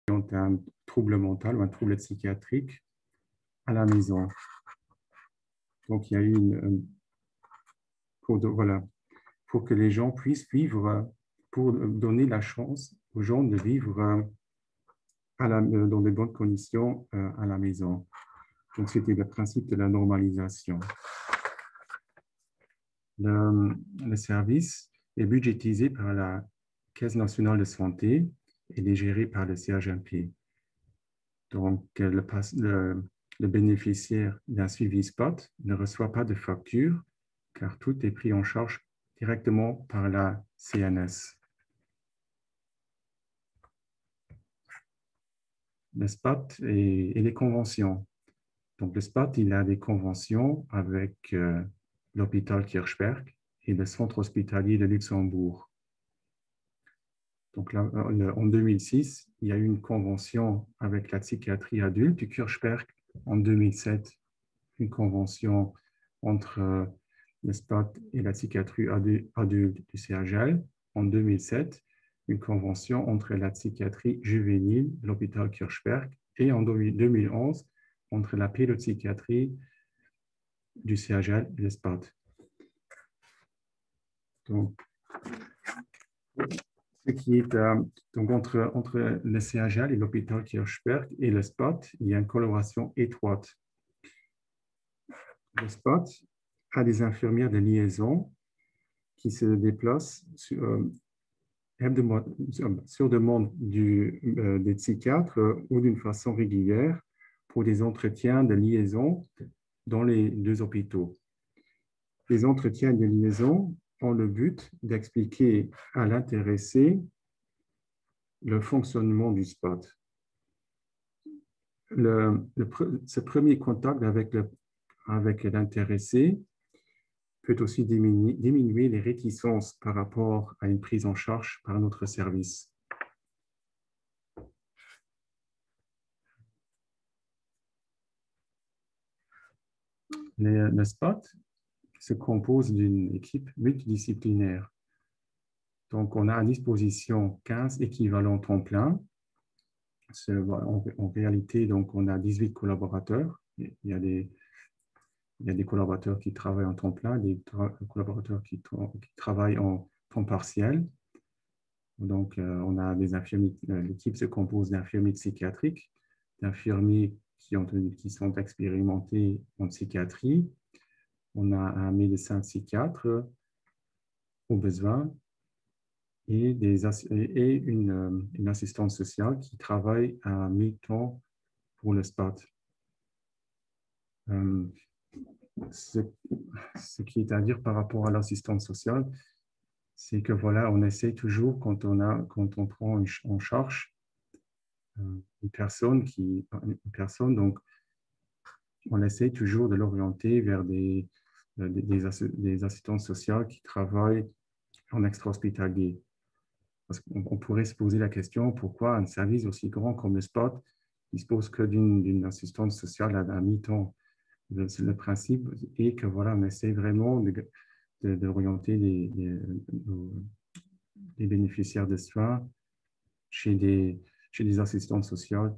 ont un trouble mental ou un trouble psychiatrique à la maison. Donc, il y a eu voilà, pour que les gens puissent vivre, pour donner la chance aux gens de vivre dans de bonnes conditions à la maison. Donc, c'était le principe de la normalisation. Le service est budgétisé par la Caisse nationale de santé et est géré par le CHMP. Donc, le bénéficiaire d'un suivi SPOT ne reçoit pas de facture car tout est pris en charge directement par la CNS. Le SPOT et les conventions. Donc, le SPOT, il a des conventions avec l'hôpital Kirchberg et le centre hospitalier de Luxembourg. Donc, là, en 2006, il y a eu une convention avec la psychiatrie adulte du Kirchberg. En 2007, une convention entre le SPOT et la psychiatrie adulte du CHL. En 2007, une convention entre la psychiatrie juvénile de l'hôpital Kirchberg et en 2011, entre la pédopsychiatrie du CHL et le SPOT. Donc, ce qui est, donc entre le CHL et l'hôpital Kirchberg et le SPOT, il y a une collaboration étroite. Le SPOT a des infirmières de liaison qui se déplacent sur demande des psychiatres ou d'une façon régulière pour des entretiens de liaison dans les deux hôpitaux. Les entretiens de liaison ont le but d'expliquer à l'intéressé le fonctionnement du SPOT. Ce premier contact avec l'intéressé peut aussi diminuer les réticences par rapport à une prise en charge par notre service. Le SPOT se compose d'une équipe multidisciplinaire. Donc, on a à disposition 15 équivalents temps plein. En réalité, donc, on a 18 collaborateurs. Il y a des collaborateurs qui travaillent en temps plein, des collaborateurs qui travaillent en temps partiel. Donc, on a des infirmiers. L'équipe se compose d'infirmiers psychiatriques, d'infirmiers qui sont expérimentés en psychiatrie. On a un médecin psychiatre au besoin et une assistante sociale qui travaille à mi-temps pour le SPOT. Ce qui est à dire par rapport à l'assistante sociale, c'est que voilà, on essaie toujours quand on prend en charge une personne, donc on essaie toujours de l'orienter vers des assistantes sociales qui travaillent en extra-hospitalier. Parce qu'on pourrait se poser la question, pourquoi un service aussi grand comme le SPOT dispose que d'une assistante sociale à mi-temps? Le principe est que voilà, on essaie vraiment d'orienter les bénéficiaires de soins chez des assistantes sociales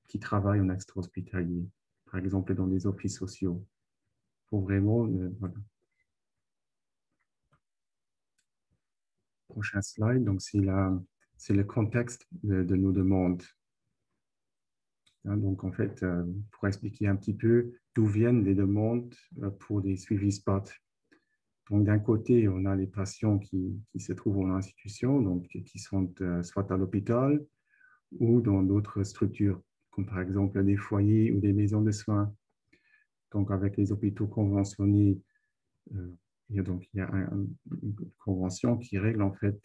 qui travaillent en extra-hospitalier, par exemple dans les offices sociaux, pour vraiment, voilà. Prochain slide, donc c'est le contexte de nos demandes. Donc, en fait, pour expliquer un petit peu d'où viennent les demandes pour des suivis SPOT. Donc, d'un côté, on a les patients qui se trouvent en institution, donc qui sont soit à l'hôpital ou dans d'autres structures, comme par exemple des foyers ou des maisons de soins. Donc, avec les hôpitaux conventionnés, il y a une convention qui règle en fait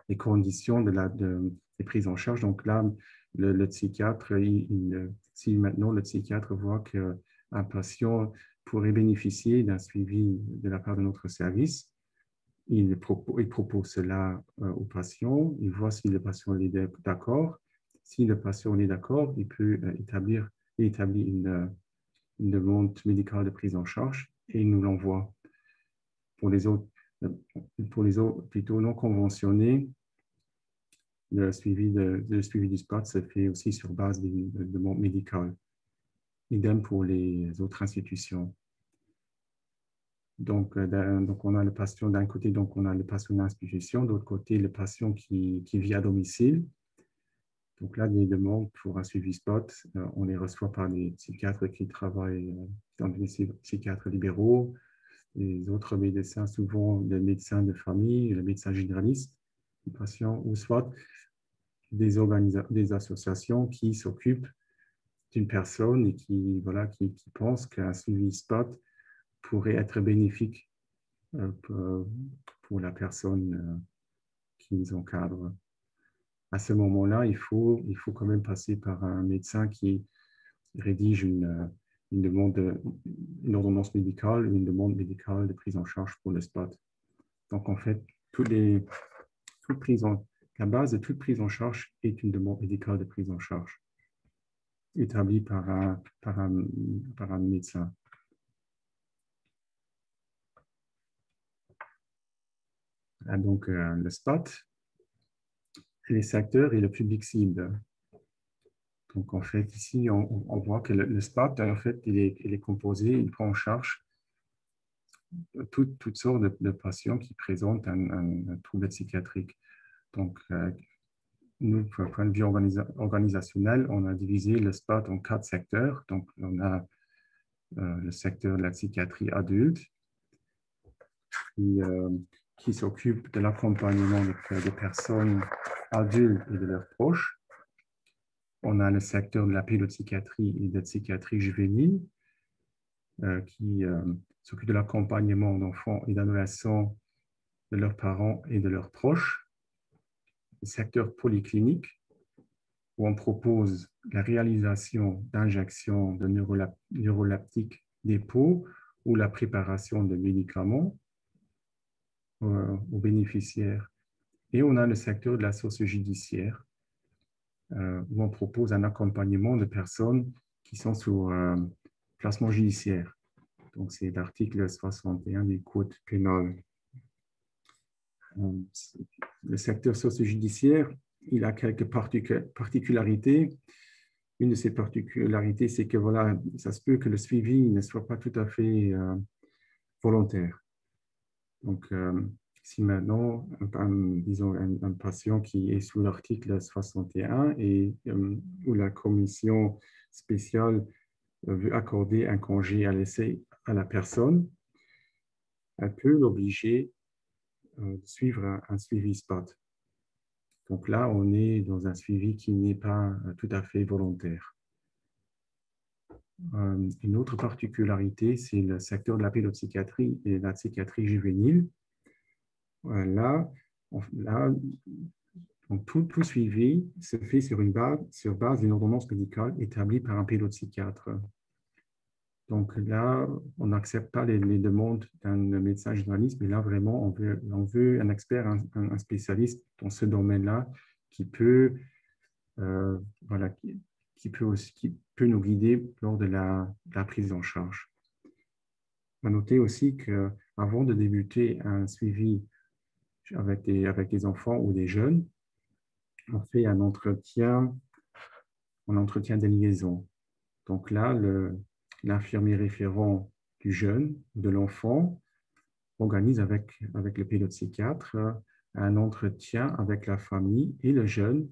les conditions des prises en charge. Donc là, le psychiatre, si maintenant le psychiatre voit qu'un patient pourrait bénéficier d'un suivi de la part de notre service, il propose cela au patient, il voit si le patient est d'accord. Si le patient est d'accord, il peut établir une demande médicale de prise en charge et il nous l'envoie. Pour les autres Pour les autres plutôt non conventionnés, le suivi du spot se fait aussi sur base de demandes médicales. Idem pour les autres institutions. Donc, on a le patient d'un côté, donc on a le patient d'institution, d'autre côté, le patient qui vit à domicile. Donc là, les demandes pour un suivi spot, on les reçoit par les psychiatres qui travaillent dans les psychiatres libéraux, les autres médecins, souvent les médecins de famille, les médecins généralistes du patient, ou soit des associations qui s'occupent d'une personne et qui pensent qu'un suivi spot pourrait être bénéfique pour la personne qui nous encadre. À ce moment-là, il faut quand même passer par un médecin qui rédige une ordonnance médicale, une demande médicale de prise en charge pour le spot. Donc, en fait, la base de toute prise en charge est une demande médicale de prise en charge établie par un médecin. Donc, le spot, les secteurs et le public cible. Donc, en fait, ici, on voit que le spot, en fait, il est composé, il prend en charge toutes sortes de patients qui présentent un trouble psychiatrique. Donc, nous, d'un point de vue organisationnel, on a divisé le spot en 4 secteurs. Donc, on a le secteur de la psychiatrie adulte, qui s'occupe de l'accompagnement des personnes adultes et de leurs proches. On a le secteur de la pédopsychiatrie et de la psychiatrie juvénile, qui s'occupe de l'accompagnement d'enfants et d'adolescents, de leurs parents et de leurs proches. Le secteur polyclinique, où on propose la réalisation d'injections de neuroleptiques dépôt ou la préparation de médicaments aux bénéficiaires. Et on a le secteur de la socio-judiciaire, où on propose un accompagnement de personnes qui sont sous placement judiciaire. Donc, c'est l'article 61 du Code pénal. Le secteur socio-judiciaire, il a quelques particularités. Une de ces particularités, c'est que voilà, ça se peut que le suivi ne soit pas tout à fait volontaire. Donc, si maintenant, disons, un patient qui est sous l'article 61 et où la commission spéciale veut accorder un congé à l'essai à la personne, elle peut l'obliger de suivre un suivi spot. Donc là, on est dans un suivi qui n'est pas tout à fait volontaire. Une autre particularité, c'est le secteur de la pédopsychiatrie et de la psychiatrie juvénile. Là, donc tout suivi se fait sur base d'une ordonnance médicale établie par un pédopsychiatre. Donc là, on n'accepte pas les demandes d'un médecin généraliste, mais là, vraiment, on veut un expert, un spécialiste dans ce domaine-là qui peut, qui peut nous guider lors de la prise en charge. On va noter aussi qu'avant de débuter un suivi avec des enfants ou des jeunes, on fait un entretien de liaison. Donc là, l'infirmier référent du jeune, de l'enfant, organise avec le pédopsychiatre un entretien avec la famille et le jeune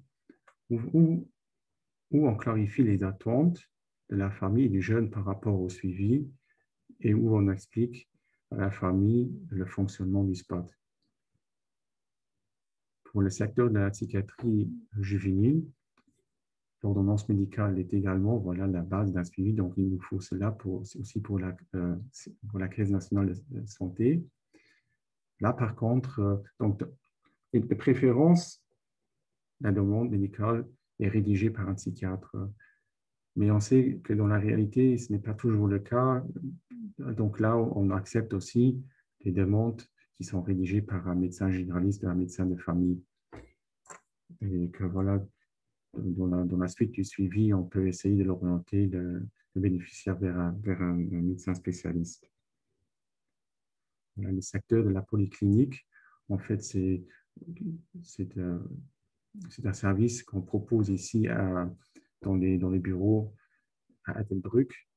où on clarifie les attentes de la famille et du jeune par rapport au suivi et où on explique à la famille le fonctionnement du spot. Pour le secteur de la psychiatrie juvénile, l'ordonnance médicale est également la base d'un suivi, donc il nous faut cela aussi pour la Caisse nationale de santé. Là, par contre, de préférence, la demande médicale est rédigée par un psychiatre. Mais on sait que dans la réalité, ce n'est pas toujours le cas. Donc là, on accepte aussi les demandes qui sont rédigées par un médecin généraliste ou un médecin de famille. Et que voilà, dans la suite du suivi, on peut essayer de l'orienter, le bénéficiaire vers un médecin spécialiste. le secteur de la polyclinique. En fait, c'est un service qu'on propose ici dans les bureaux à Ettelbruck,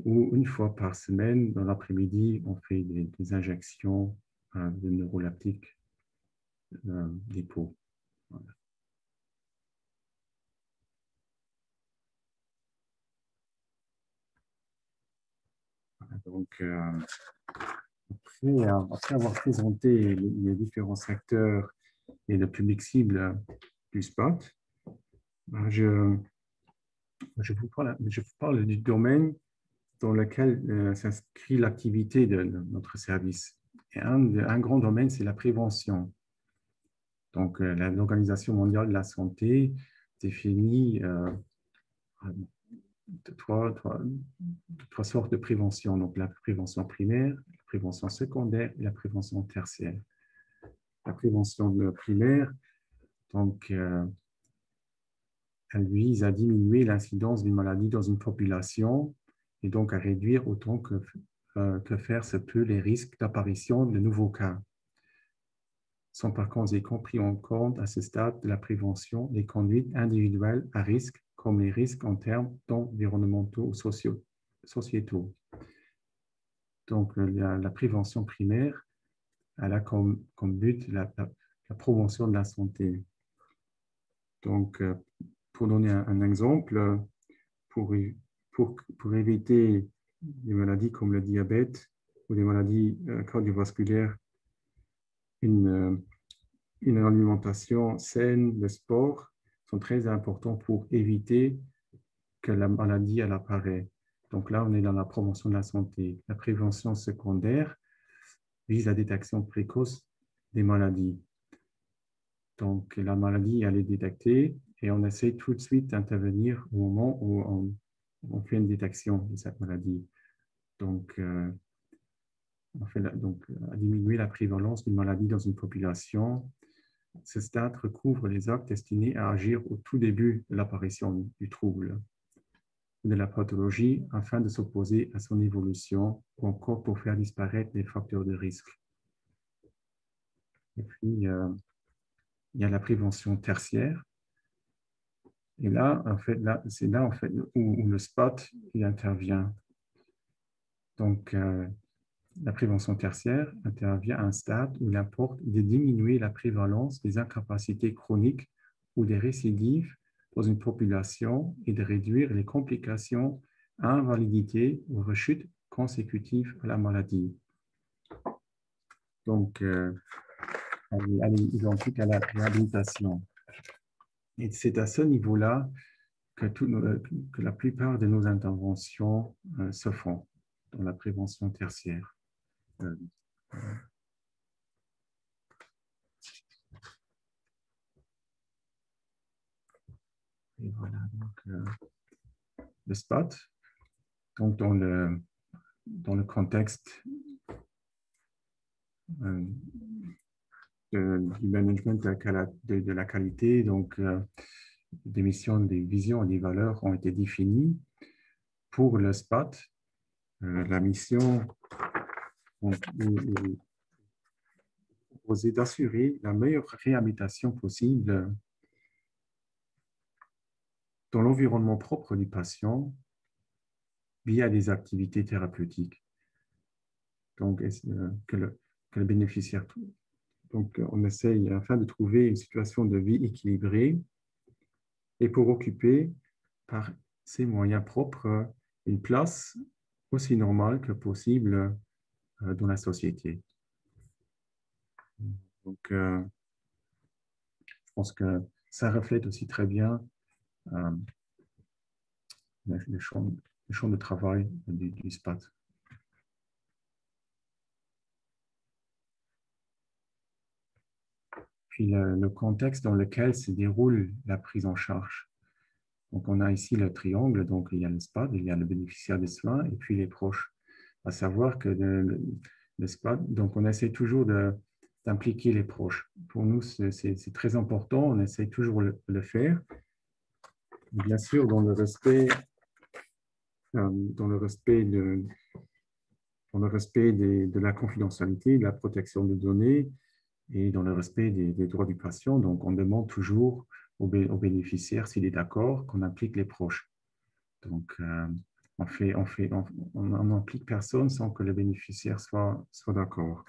où une fois par semaine, dans l'après-midi, on fait des injections de neuroleptiques des peaux. Voilà. Donc, après avoir présenté les différents secteurs et le public cible du spot, je vous parle du domaine dans lequel s'inscrit l'activité de notre service. Et un grand domaine, c'est la prévention. Donc, l'Organisation mondiale de la santé définit trois sortes de prévention. Donc, la prévention primaire, la prévention secondaire et la prévention tertiaire. La prévention primaire, donc, elle vise à diminuer l'incidence d'une maladie dans une population et donc à réduire autant que faire se peut les risques d'apparition de nouveaux cas. Sont par conséquent pris en compte à ce stade de la prévention les conduites individuelles à risque, comme les risques en termes environnementaux ou sociétaux. Donc, la prévention primaire, elle a comme but la promotion de la santé. Donc, pour donner un exemple, pour éviter des maladies comme le diabète ou des maladies cardiovasculaires, une alimentation saine, le sport sont très importants pour éviter que la maladie elle apparaît. Donc là, on est dans la promotion de la santé. La prévention secondaire vise la détection précoce des maladies. Donc la maladie, elle est détectée et on essaie tout de suite d'intervenir au moment où on fait une détection de cette maladie. Donc, à diminuer la prévalence d'une maladie dans une population. Ce stade recouvre les actes destinés à agir au tout début de l'apparition du trouble, de la pathologie, afin de s'opposer à son évolution ou encore pour faire disparaître les facteurs de risque. Et puis, il y a la prévention tertiaire. Et là, c'est là où le spot il intervient. Donc, la prévention tertiaire intervient à un stade où il importe de diminuer la prévalence des incapacités chroniques ou des récidives dans une population et de réduire les complications, invalidités ou rechutes consécutives à la maladie. Donc, elle est identique à la réhabilitation. Et c'est à ce niveau-là que la plupart de nos interventions se font dans la prévention tertiaire. Et voilà, donc le spot. Donc, dans le contexte du management de la qualité, donc des missions, des visions et des valeurs ont été définies. Pour le spot, la mission est proposée d'assurer la meilleure réhabilitation possible dans l'environnement propre du patient via des activités thérapeutiques. Donc, que le bénéficiaire. Donc, on essaye afin de trouver une situation de vie équilibrée et pour occuper par ses moyens propres une place aussi normale que possible dans la société. Donc, je pense que ça reflète aussi très bien le champ de travail du SPAT. Puis le contexte dans lequel se déroule la prise en charge. Donc, on a ici le triangle, donc il y a le SPAT, il y a le bénéficiaire des soins et puis les proches. À savoir que le SPAT, donc on essaie toujours d'impliquer les proches. Pour nous, c'est très important, on essaie toujours de le faire. Bien sûr, dans le respect dans le respect de la confidentialité, de la protection des données et dans le respect des droits du patient. Donc, on demande toujours au bénéficiaire, s'il est d'accord, qu'on implique les proches. Donc, on n'implique personne sans que le bénéficiaire soit d'accord.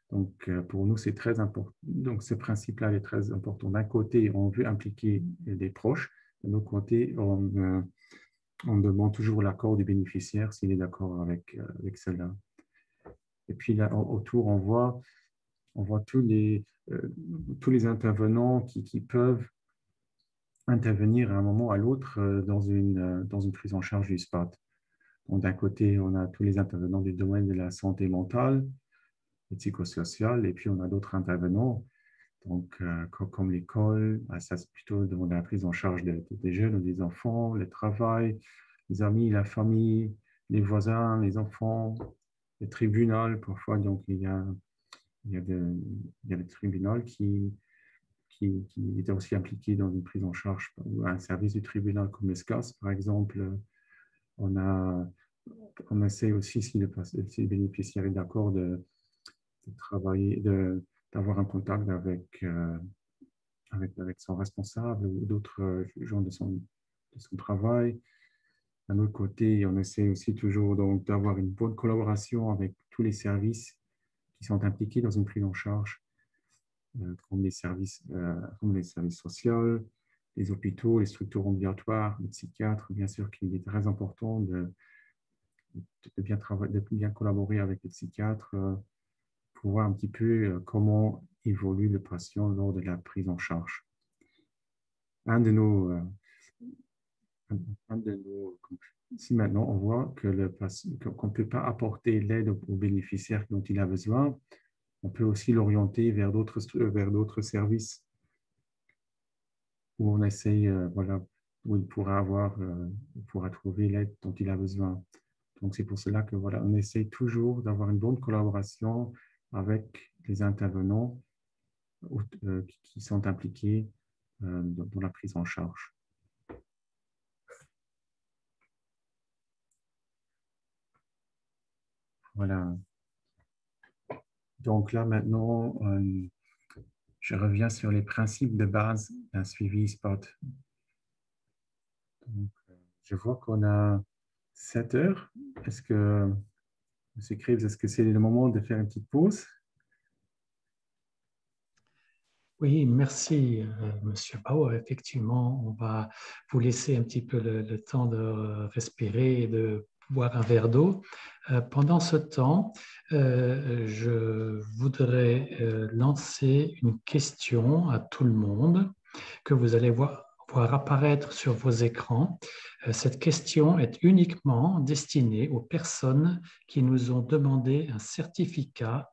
Donc, pour nous, c'est très important. Donc, ce principe-là est très important. D'un côté, on veut impliquer les proches. De l'autre côté, on demande toujours l'accord du bénéficiaire s'il est d'accord avec cela. Et puis là, autour, on voit tous les intervenants qui peuvent intervenir à un moment ou à l'autre dans une prise en charge du SPAT. Donc, d'un côté, on a tous les intervenants du domaine de la santé mentale et psychosociale, et puis on a d'autres intervenants, donc, comme l'école, ça c'est plutôt dans la prise en charge des jeunes ou des enfants, le travail, les amis, la famille, les voisins, les enfants, le tribunal, parfois, donc il y a le tribunal qui est aussi impliqué dans une prise en charge, un service du tribunal comme le SCAS, par exemple. On essaie aussi, si le bénéficiaire est d'accord, de travailler, d'avoir un contact avec son responsable ou d'autres gens de son travail. D'un autre côté, on essaie aussi toujours d'avoir une bonne collaboration avec tous les services qui sont impliqués dans une prise en charge, comme les services sociaux, les hôpitaux, les structures ambulatoires, les psychiatres. Bien sûr qu'il est très important de bien collaborer avec les psychiatres pour voir un petit peu comment évolue le patient lors de la prise en charge. Si maintenant on voit qu'on ne peut pas apporter l'aide au bénéficiaire dont il a besoin, on peut aussi l'orienter vers d'autres services où on essaye, voilà, où il pourra trouver l'aide dont il a besoin. Donc, c'est pour cela que voilà, on essaye toujours d'avoir une bonne collaboration avec les intervenants qui sont impliqués dans la prise en charge. Voilà. Donc là, maintenant, je reviens sur les principes de base d'un suivi SPOT. Donc, je vois qu'on a 7 heures. Est-ce que, M. Krebs, est-ce que c'est le moment de faire une petite pause? Oui, merci, Monsieur Bauer. Effectivement, on va vous laisser un petit peu le temps de respirer et de boire un verre d'eau. Pendant ce temps, je voudrais lancer une question à tout le monde que vous allez voir apparaître sur vos écrans. Cette question est uniquement destinée aux personnes qui nous ont demandé un certificat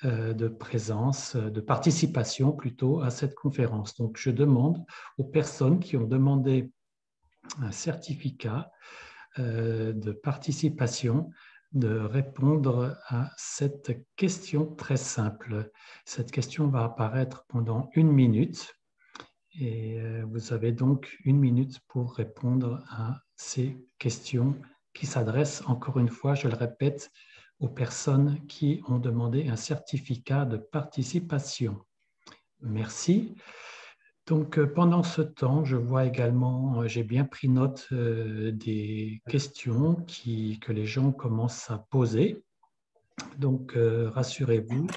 de présence, de participation plutôt à cette conférence. Donc, je demande aux personnes qui ont demandé un certificat de participation de répondre à cette question très simple. Cette question va apparaître pendant 1 minute et vous avez donc 1 minute pour répondre à ces questions qui s'adressent, encore une fois, je le répète, aux personnes qui ont demandé un certificat de participation. Merci. Donc, pendant ce temps, je vois également, j'ai bien pris note des questions que les gens commencent à poser. Donc, rassurez-vous,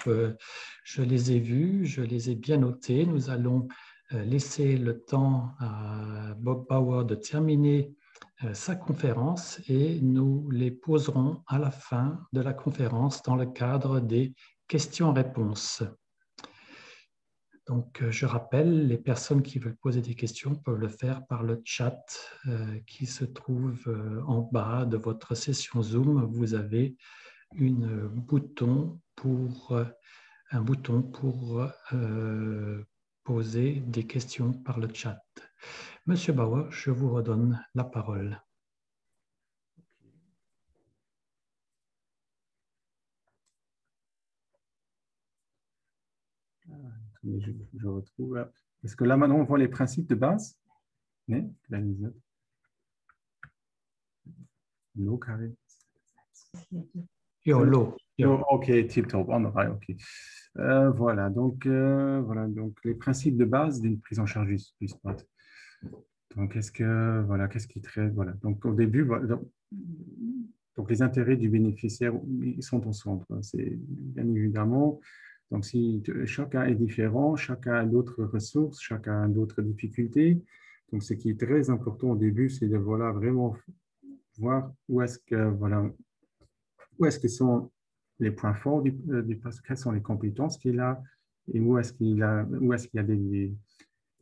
je les ai vues, je les ai bien notées. Nous allons laisser le temps à Bob Bauer de terminer sa conférence et nous les poserons à la fin de la conférence dans le cadre des questions-réponses. Donc, je rappelle, les personnes qui veulent poser des questions peuvent le faire par le chat qui se trouve en bas de votre session Zoom. Vous avez un bouton pour poser des questions par le chat. Monsieur Bauer, je vous redonne la parole. Je retrouve. Est-ce que là, maintenant, on voit les principes de base? Non, carré. YOLO. Oh, ok, tip top. Ok. Voilà, donc les principes de base d'une prise en charge du spot. Donc, qu'est-ce qui traite, voilà. Donc, au début, voilà, donc, les intérêts du bénéficiaire, ils sont au centre. C'est bien évidemment. Donc, si chacun est différent, chacun a d'autres ressources, chacun a d'autres difficultés. Donc, ce qui est très important au début, c'est de voilà vraiment voir où est-ce que sont les points forts du poste, quelles sont les compétences qu'il a et où est-ce qu'il y a des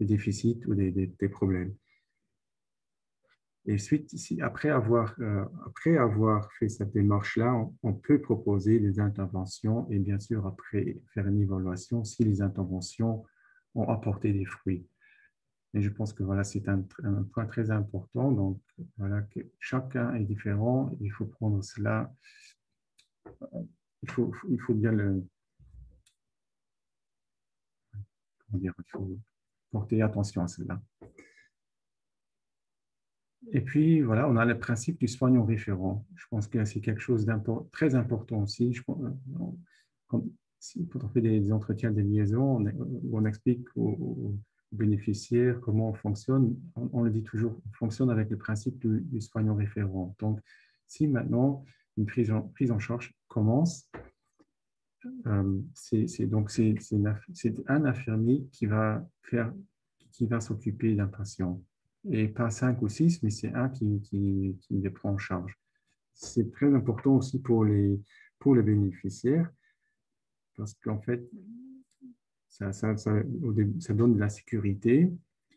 déficits ou des problèmes. Et ensuite, après avoir fait cette démarche-là, on peut proposer des interventions et bien sûr, après, faire une évaluation si les interventions ont apporté des fruits. Et je pense que voilà, c'est un point très important. Donc, voilà, que chacun est différent. Il faut prendre cela, il faut bien il faut porter attention à cela. Et puis, voilà, on a le principe du soignant référent. Je pense que c'est quelque chose de très important aussi. Quand, quand on fait des entretiens de liaison, on explique aux bénéficiaires comment on fonctionne, on le dit toujours, on fonctionne avec le principe du soignant référent. Donc, si maintenant une prise en charge commence, c'est un infirmier qui va s'occuper d'un patient. Et pas cinq ou six, mais c'est un qui les prend en charge. C'est très important aussi pour les bénéficiaires parce qu'en fait, ça donne de la sécurité,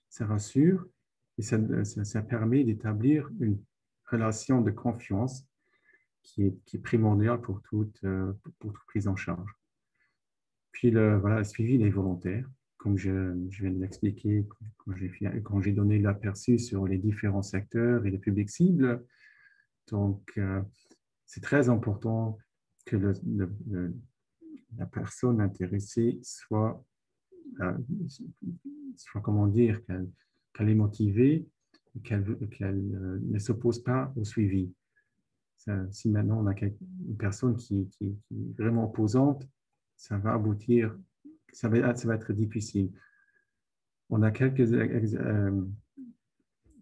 ça rassure et ça permet d'établir une relation de confiance qui est primordiale pour toute prise en charge. Puis voilà, le suivi des volontaires, comme je viens de l'expliquer quand j'ai donné l'aperçu sur les différents secteurs et les publics cibles. Donc, c'est très important que la personne intéressée euh, comment dire, qu'elle est motivée, qu'elle ne s'oppose pas au suivi. Si maintenant on a une personne qui est vraiment opposante, ça va aboutir, ça va être difficile. On a il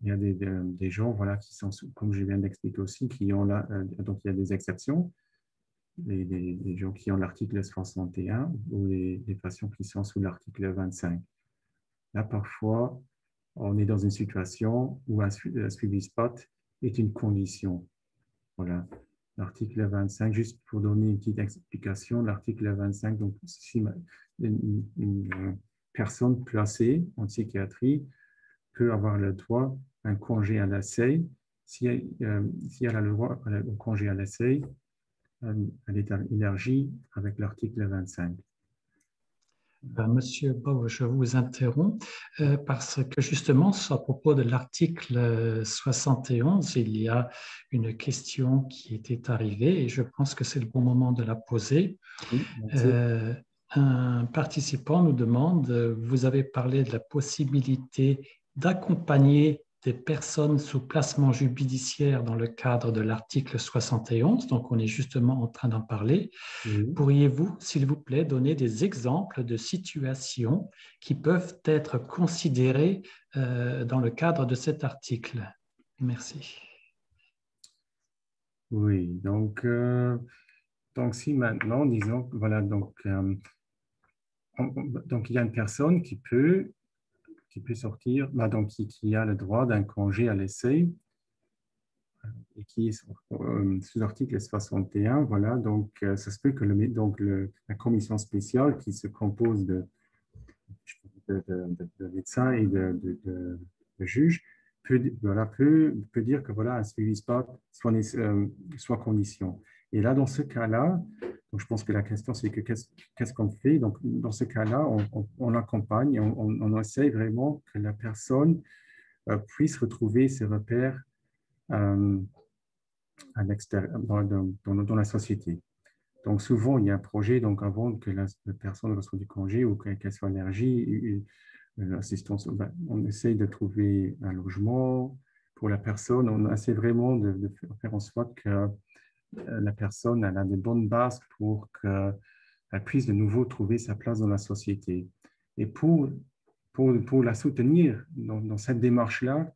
y a des gens voilà, qui sont, comme je viens d'expliquer aussi, qui ont là, donc il y a des exceptions, les gens qui ont l'article 61 ou les patients qui sont sous l'article 25. Là, parfois, on est dans une situation où un suivi spot est une condition. Voilà. L'article 25, juste pour donner une petite explication, l'article 25, donc si une personne placée en psychiatrie peut avoir le droit à un congé à l'essai. Si elle a le droit au congé à l'essai, elle est élargie avec l'article 25. Monsieur Bau, je vous interromps parce que justement, à propos de l'article 71, il y a une question qui était arrivée et je pense que c'est le bon moment de la poser. Oui, merci. Un participant nous demande, vous avez parlé de la possibilité d'accompagner des personnes sous placement judiciaire dans le cadre de l'article 71, donc on est justement en train d'en parler. Oui. Pourriez-vous, s'il vous plaît, donner des exemples de situations qui peuvent être considérées dans le cadre de cet article? Merci. Oui, donc si maintenant, disons, voilà, donc il y a une personne qui peut sortir, bah, donc qui a le droit d'un congé à l'essai et qui est sous l'article 61, voilà, donc ça se peut que la commission spéciale qui se compose de médecins et de juges peut dire que voilà, un suivi spot soit condition. Et là, dans ce cas-là, donc je pense que la question, c'est que qu'est-ce qu'on fait? Donc, dans ce cas-là, on accompagne, on essaye vraiment que la personne puisse retrouver ses repères à l'extérieur, dans la société. Donc, souvent, il y a un projet, donc avant que la personne reçoive du congé ou qu'elle soit élargie, l'assistance, on essaye de trouver un logement pour la personne. On essaie vraiment de faire en sorte que la personne elle a de bonnes bases pour qu'elle puisse de nouveau trouver sa place dans la société. Et pour la soutenir dans cette démarche-là,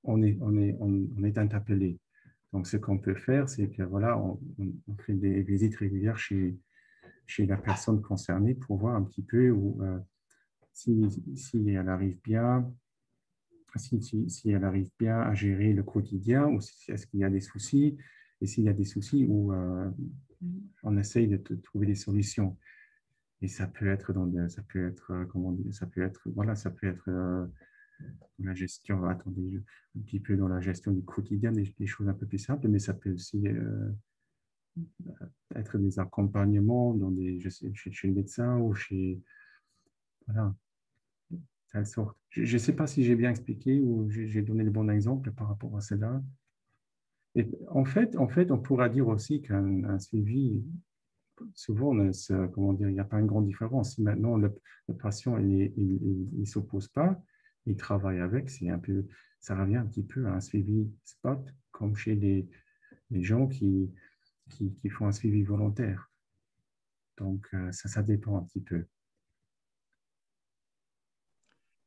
on est interpellé. Donc, ce qu'on peut faire, c'est que voilà, on fait des visites régulières chez la personne concernée pour voir un petit peu si elle arrive bien, si elle arrive bien à gérer le quotidien ou est-ce qu'il y a des soucis. Et s'il y a des soucis, on essaye de trouver des solutions. Et ça peut être comment dire, ça peut être la gestion, attendez, un petit peu dans la gestion du quotidien, des choses un peu plus simples, mais ça peut aussi être des accompagnements chez le médecin ou voilà, telle sorte. Je ne sais pas si j'ai bien expliqué ou j'ai donné le bon exemple par rapport à cela. Et en fait, on pourra dire aussi qu'un suivi, souvent, comment dire, il n'y a pas une grande différence. Si maintenant le patient il s'oppose pas, il travaille avec, ça revient un petit peu à un suivi spot, comme chez les gens qui font un suivi volontaire. Donc, ça dépend un petit peu.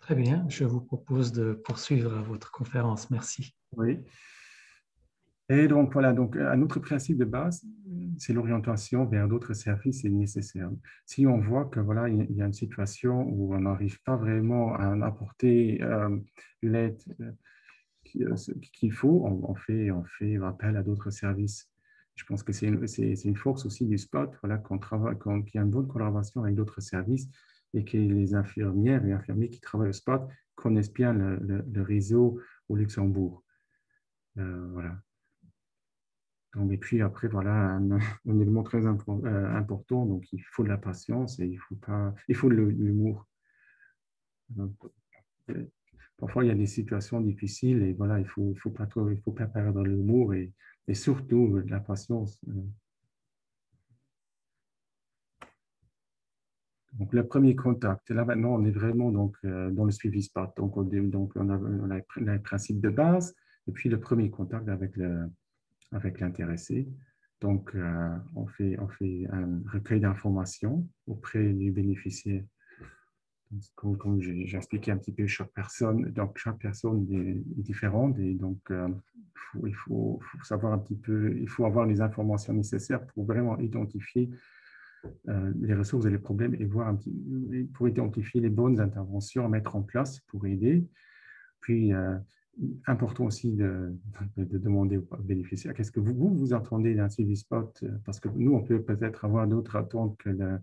Très bien, je vous propose de poursuivre votre conférence. Merci. Oui. Et donc, voilà, donc, un autre principe de base, c'est l'orientation vers d'autres services est nécessaire. Si on voit que voilà, il y a une situation où on n'arrive pas vraiment à apporter l'aide qu'il faut, on fait appel à d'autres services. Je pense que c'est une force aussi du spot, voilà, qu'il y a une bonne collaboration avec d'autres services et que les infirmières et infirmiers qui travaillent au spot connaissent bien le réseau au Luxembourg. Voilà. Donc, et puis après, voilà, un élément très important, donc il faut de la patience et il faut de l'humour. Parfois, il y a des situations difficiles et voilà, il faut pas perdre l'humour et surtout de la patience. Donc, le premier contact, là maintenant, on est vraiment donc, dans le suivi spot. Donc, on a les principes de base et puis le premier contact avec l'intéressé. Donc, on fait un recueil d'informations auprès du bénéficiaire. Comme j'ai expliqué un petit peu, chaque personne est différente et donc il faut savoir un petit peu, il faut avoir les informations nécessaires pour vraiment identifier les ressources et les problèmes et voir pour identifier les bonnes interventions à mettre en place pour aider. Puis, important aussi de demander aux bénéficiaires, qu'est-ce que vous entendez d'un suivi spot? Parce que nous, on peut peut-être avoir d'autres attentes que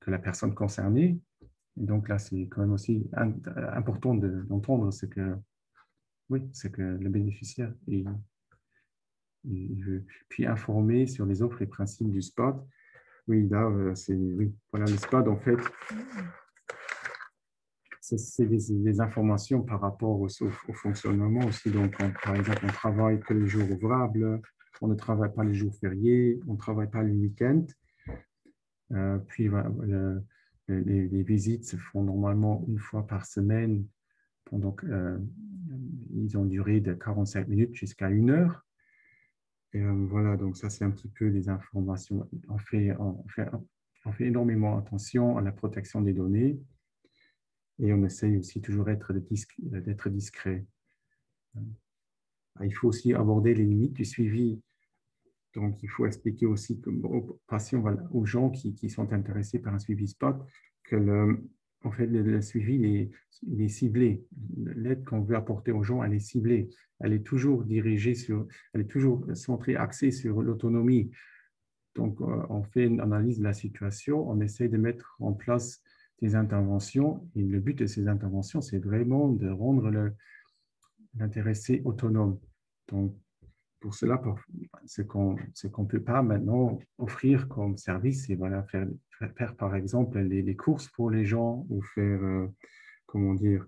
la personne concernée. Et donc là, c'est quand même aussi important d'entendre ce que le bénéficiaire il veut. Puis informer sur les offres et principes du spot. Oui, là, voilà, le spot, en fait, c'est des informations par rapport au fonctionnement aussi. Donc, par exemple, on travaille que les jours ouvrables, on ne travaille pas les jours fériés, on ne travaille pas les week-ends. Puis, les visites se font normalement une fois par semaine. Donc, ils ont duré de 45 minutes jusqu'à 1 heure. Et voilà, donc ça, c'est un petit peu les informations. On fait énormément attention à la protection des données et on essaye aussi toujours d'être discret. Il faut aussi aborder les limites du suivi. Donc, il faut expliquer aussi aux patients, voilà, aux gens qui sont intéressés par un suivi spot, que en fait, le suivi il est ciblé. L'aide qu'on veut apporter aux gens, elle est ciblée. Elle est toujours elle est toujours centrée, axée sur l'autonomie. Donc, on fait une analyse de la situation, on essaie de mettre en place des interventions. Et le but de ces interventions, c'est vraiment de rendre l'intéressé autonome. Donc, pour cela, ce qu'on ne peut pas maintenant offrir comme service, c'est voilà, faire par exemple les courses pour les gens ou faire, comment dire,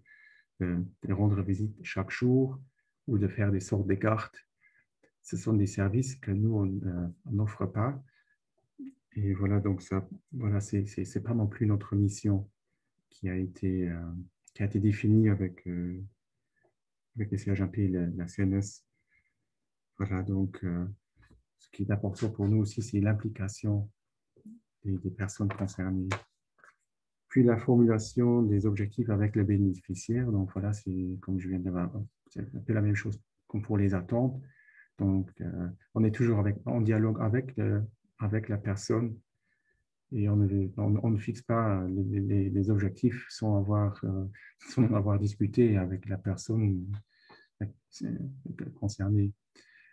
de rendre visite chaque jour ou de faire des sortes de cartes. Ce sont des services que nous, on n'offre pas. Et voilà, donc ça, voilà, c'est pas non plus notre mission qui a été définie avec les CHMP et la CNS. Voilà, donc, ce qui est important pour nous aussi, c'est l'implication des personnes concernées. Puis la formulation des objectifs avec le bénéficiaire. Donc voilà, c'est comme je viens de dire, c'est un peu la même chose comme pour les attentes. Donc, on est toujours en dialogue avec la personne et on ne fixe pas les objectifs sans avoir discuté avec la personne concernée.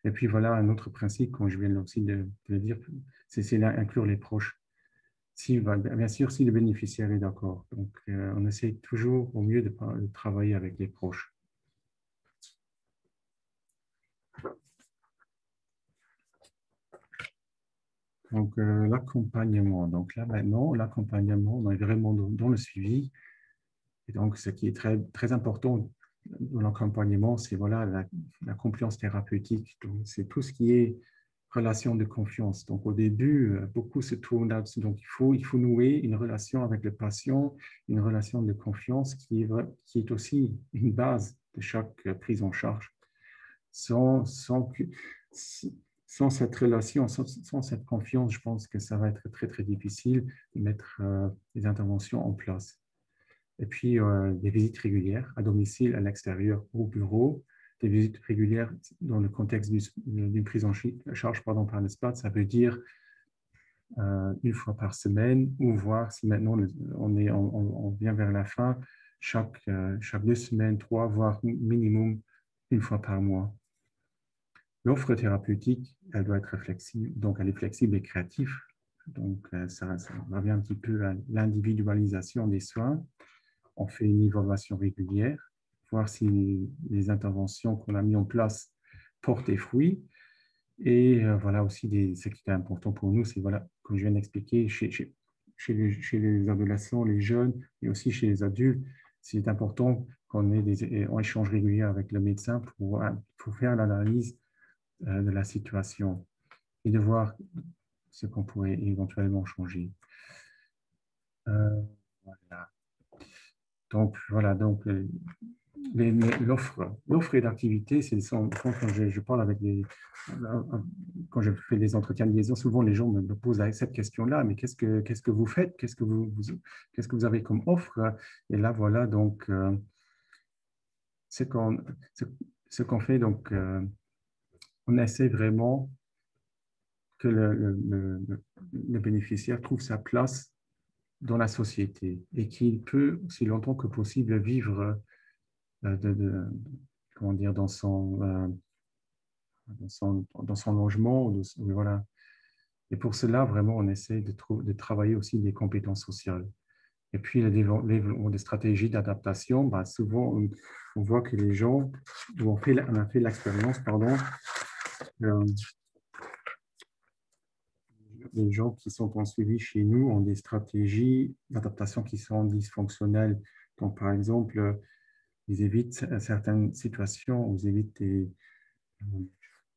Et puis voilà, un autre principe, comme je viens aussi de le dire, c'est inclure les proches. Bien sûr, si le bénéficiaire est d'accord. Donc, on essaie toujours au mieux de travailler avec les proches. Donc, l'accompagnement. Donc là, maintenant, l'accompagnement, on est vraiment dans le suivi. Et donc, ce qui est très, très important dans l'accompagnement, c'est voilà, la confiance thérapeutique. Donc, c'est tout ce qui est relation de confiance. Donc, au début, beaucoup se tournent là-dessus. Donc, il faut nouer une relation avec le patient, une relation de confiance qui est aussi une base de chaque prise en charge. Sans cette relation, sans cette confiance, je pense que ça va être très, très difficile de mettre les interventions en place. Et puis, des visites régulières à domicile, à l'extérieur, au bureau, des visites régulières dans le contexte d'une prise en charge par le SPAD, ça veut dire une fois par semaine, ou voir si maintenant on vient vers la fin, chaque 2 semaines, 3, voire minimum une fois par mois. L'offre thérapeutique, elle doit être flexible, donc elle est flexible et créative. Donc, ça revient un petit peu à l'individualisation des soins. On fait une évaluation régulière, voir si les interventions qu'on a mises en place portent des fruits. Et voilà aussi, ce qui est important pour nous, c'est, voilà, comme je viens d'expliquer, chez les adolescents, les jeunes, et aussi chez les adultes, c'est important qu'on ait des échanges réguliers avec le médecin pour faire l'analyse de la situation et de voir ce qu'on pourrait éventuellement changer. Voilà. Donc, voilà, donc l'offre d'activité, c'est quand je parle avec quand je fais des entretiens de liaison, souvent les gens me posent cette question-là, mais qu'est-ce que vous faites? Qu'est-ce que vous avez comme offre? Et là, voilà, donc, ce qu'on fait, donc, on essaie vraiment que le bénéficiaire trouve sa place dans la société et qu'il peut, aussi longtemps que possible, vivre comment dire, dans son logement. Voilà. Et pour cela, vraiment, on essaie de travailler aussi des compétences sociales. Et puis, le développement des stratégies d'adaptation, souvent, on voit que les gens, on a fait l'expérience, pardon, les gens qui sont en suivi chez nous ont des stratégies d'adaptation qui sont dysfonctionnelles. Donc, par exemple, ils évitent certaines situations, ils évitent des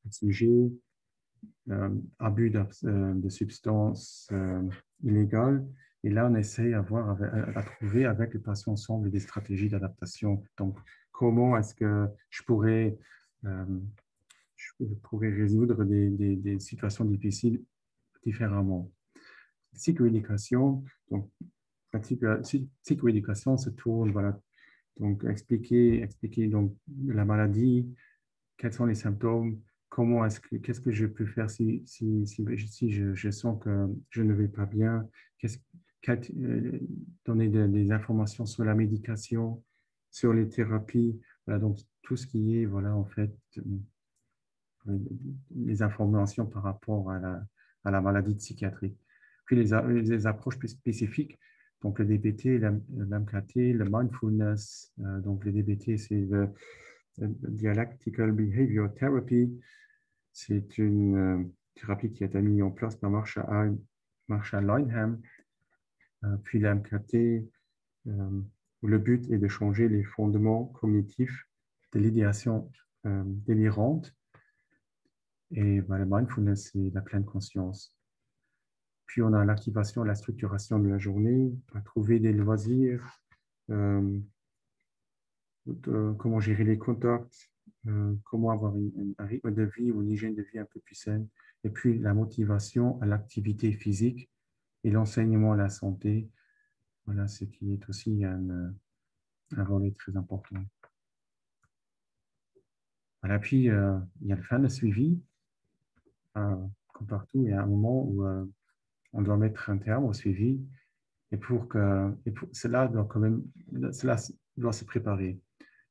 sujets, abus de substances illégales. Et là, on essaie à trouver avec les patients ensemble des stratégies d'adaptation. Donc, comment est-ce que je pourrais résoudre des situations difficiles différemment. Psychoéducation, donc la psychoéducation se tourne, voilà, donc expliquer donc la maladie, quels sont les symptômes, qu'est-ce que je peux faire si je sens que je ne vais pas bien, donner des informations sur la médication, sur les thérapies, voilà, donc tout ce qui est, voilà, en fait, les informations par rapport à la maladie psychiatrique. Puis les approches plus spécifiques, donc le DBT, l'MKT, le mindfulness, donc le DBT, c'est le Dialectical Behavior Therapy. C'est une thérapie qui a été mise en place par Marshall Linehan. Puis l'MKT, où le but est de changer les fondements cognitifs de l'idéation délirante. Et le mindfulness, c'est la pleine conscience. Puis on a l'activation, la structuration de la journée, trouver des loisirs, comment gérer les contacts, comment avoir un rythme de vie ou une hygiène de vie un peu plus saine. Et puis, la motivation à l'activité physique et l'enseignement à la santé. Voilà, ce qui est aussi un volet très important. Voilà, puis, il y a le fin de suivi. Comme partout, il y a un moment où on doit mettre un terme au suivi. Cela doit quand même, cela doit se préparer.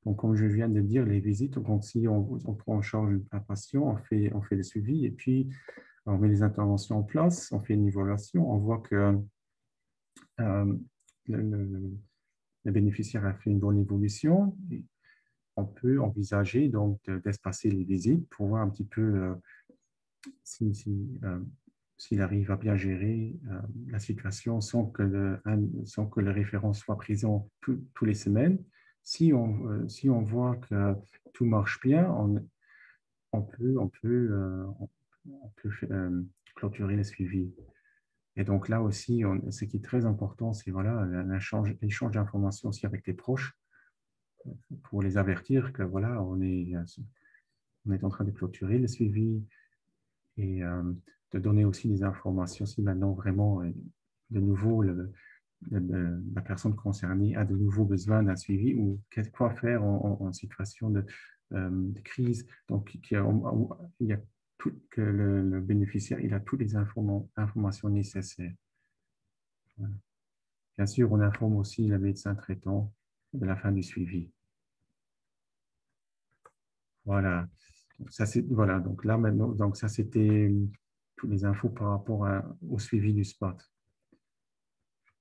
Donc, comme je viens de dire, les visites, donc si on prend en charge un patient, on fait le suivi et puis on met les interventions en place, on fait une évaluation, on voit que euh, le bénéficiaire a fait une bonne évolution. Et on peut envisager donc d'espacer les visites pour voir un petit peu s'il arrive à bien gérer la situation sans que le référent soit présent toutes les semaines. Si on voit que tout marche bien, on peut clôturer le suivi. Et donc là aussi, ce qui est très important, c'est voilà, l'échange d'informations aussi avec les proches pour les avertir que voilà, on est en train de clôturer le suivi et de donner aussi des informations si maintenant vraiment de nouveau la personne concernée a de nouveaux besoins d'un suivi ou quoi faire en situation de crise. Donc, il y a que le bénéficiaire il a toutes les informations nécessaires. Voilà. Bien sûr, on informe aussi le médecin traitant de la fin du suivi. Voilà. Voilà. Donc là, maintenant, donc ça, c'était toutes les infos par rapport au suivi du spot.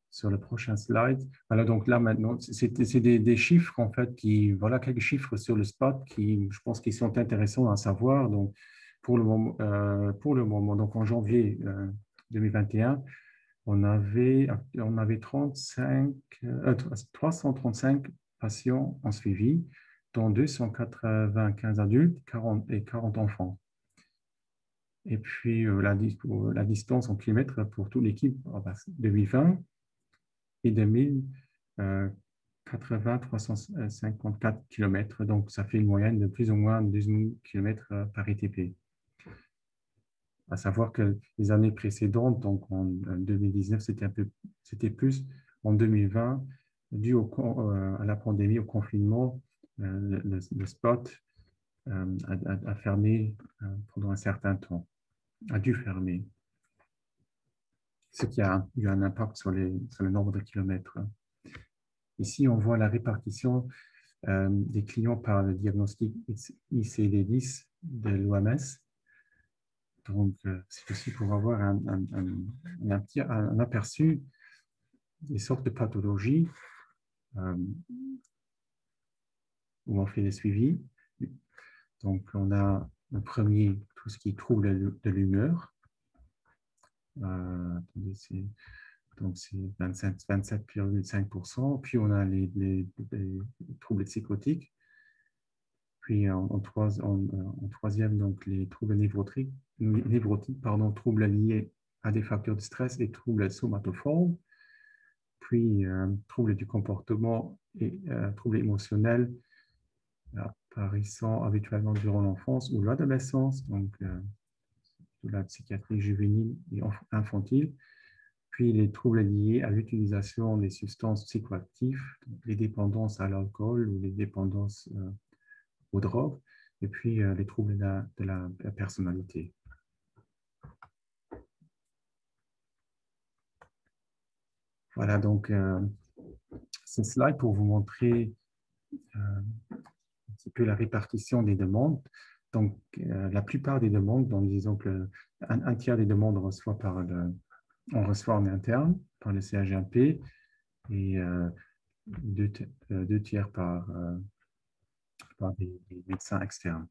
Sur le prochain slide. Alors, donc là, maintenant, c'est des chiffres, en fait, voilà, quelques chiffres sur le spot qui, je pense, qui sont intéressants à savoir. Donc, pour le moment donc en janvier 2021, on avait 335 patients en suivi, dont 295 adultes et 40 enfants. Et puis, la distance en kilomètres pour toute l'équipe 2020 et 2080, 354 km. Donc, ça fait une moyenne de plus ou moins 12 000 km par ITP. À savoir que les années précédentes, donc en 2019, c'était plus. En 2020, dû à la pandémie, au confinement, le spot a fermé pendant un certain temps, a dû fermer, ce qui a eu un impact sur le nombre de kilomètres. Ici, on voit la répartition des clients par le diagnostic ICD-10 de l'OMS. Donc, c'est aussi pour avoir un aperçu des sortes de pathologies où on fait le suivi. Donc, on a le premier, tout ce qui est trouble de l'humeur. Donc, c'est 27,5%. Puis, on a les troubles psychotiques. Puis, en troisième, donc, les troubles névrotiques, troubles liés à des facteurs de stress et troubles somatoformes. Puis, troubles du comportement et troubles émotionnels apparaissant habituellement durant l'enfance ou l'adolescence, donc de la psychiatrie juvénile et infantile. Puis les troubles liés à l'utilisation des substances psychoactives, les dépendances à l'alcool ou les dépendances aux drogues, et puis les troubles de la personnalité. Voilà, donc ce slide pour vous montrer un petit peu la répartition des demandes. Donc, la plupart des demandes, donc disons que un tiers des demandes on reçoit en interne par le CHMP et deux tiers par des médecins externes.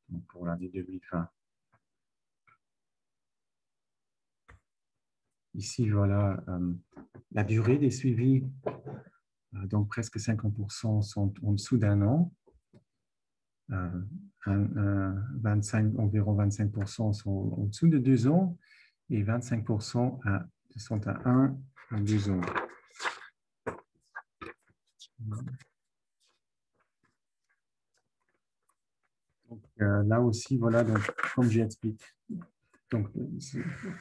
Donc, pour l'année 2020. Ici, voilà la durée des suivis. Donc, presque 50% sont en dessous d'un an. Environ 25% sont en dessous de 2 ans et 25% sont à 1 à 2 ans. Là aussi, voilà, donc, comme j'ai expliqué. Donc,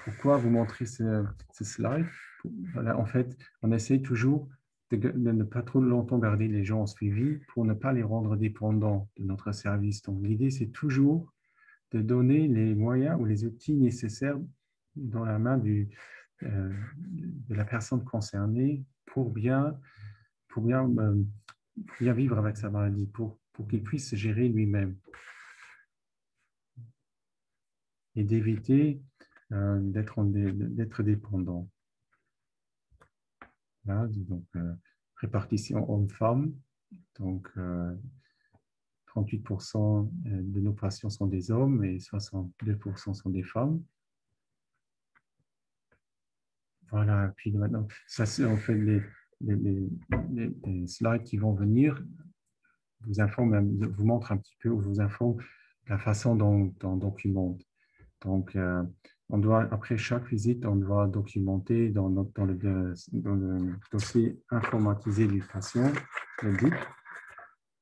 pourquoi vous montrer ce slide? Voilà, en fait, on essaye toujours de ne pas trop longtemps garder les gens en suivi pour ne pas les rendre dépendants de notre service. Donc, l'idée, c'est toujours de donner les moyens ou les outils nécessaires dans la main de la personne concernée pour bien vivre avec sa maladie, pour qu'il puisse se gérer lui-même et d'éviter d'être dépendant. Là, donc, répartition homme-femme. Donc, 38% de nos patients sont des hommes et 62% sont des femmes. Voilà, puis maintenant, ça c'est en fait les slides qui vont venir vous montrent un petit peu, ou vous informent la façon dont on documente. Donc, on doit, après chaque visite, on doit documenter dans le dossier informatisé du patient, le DIP,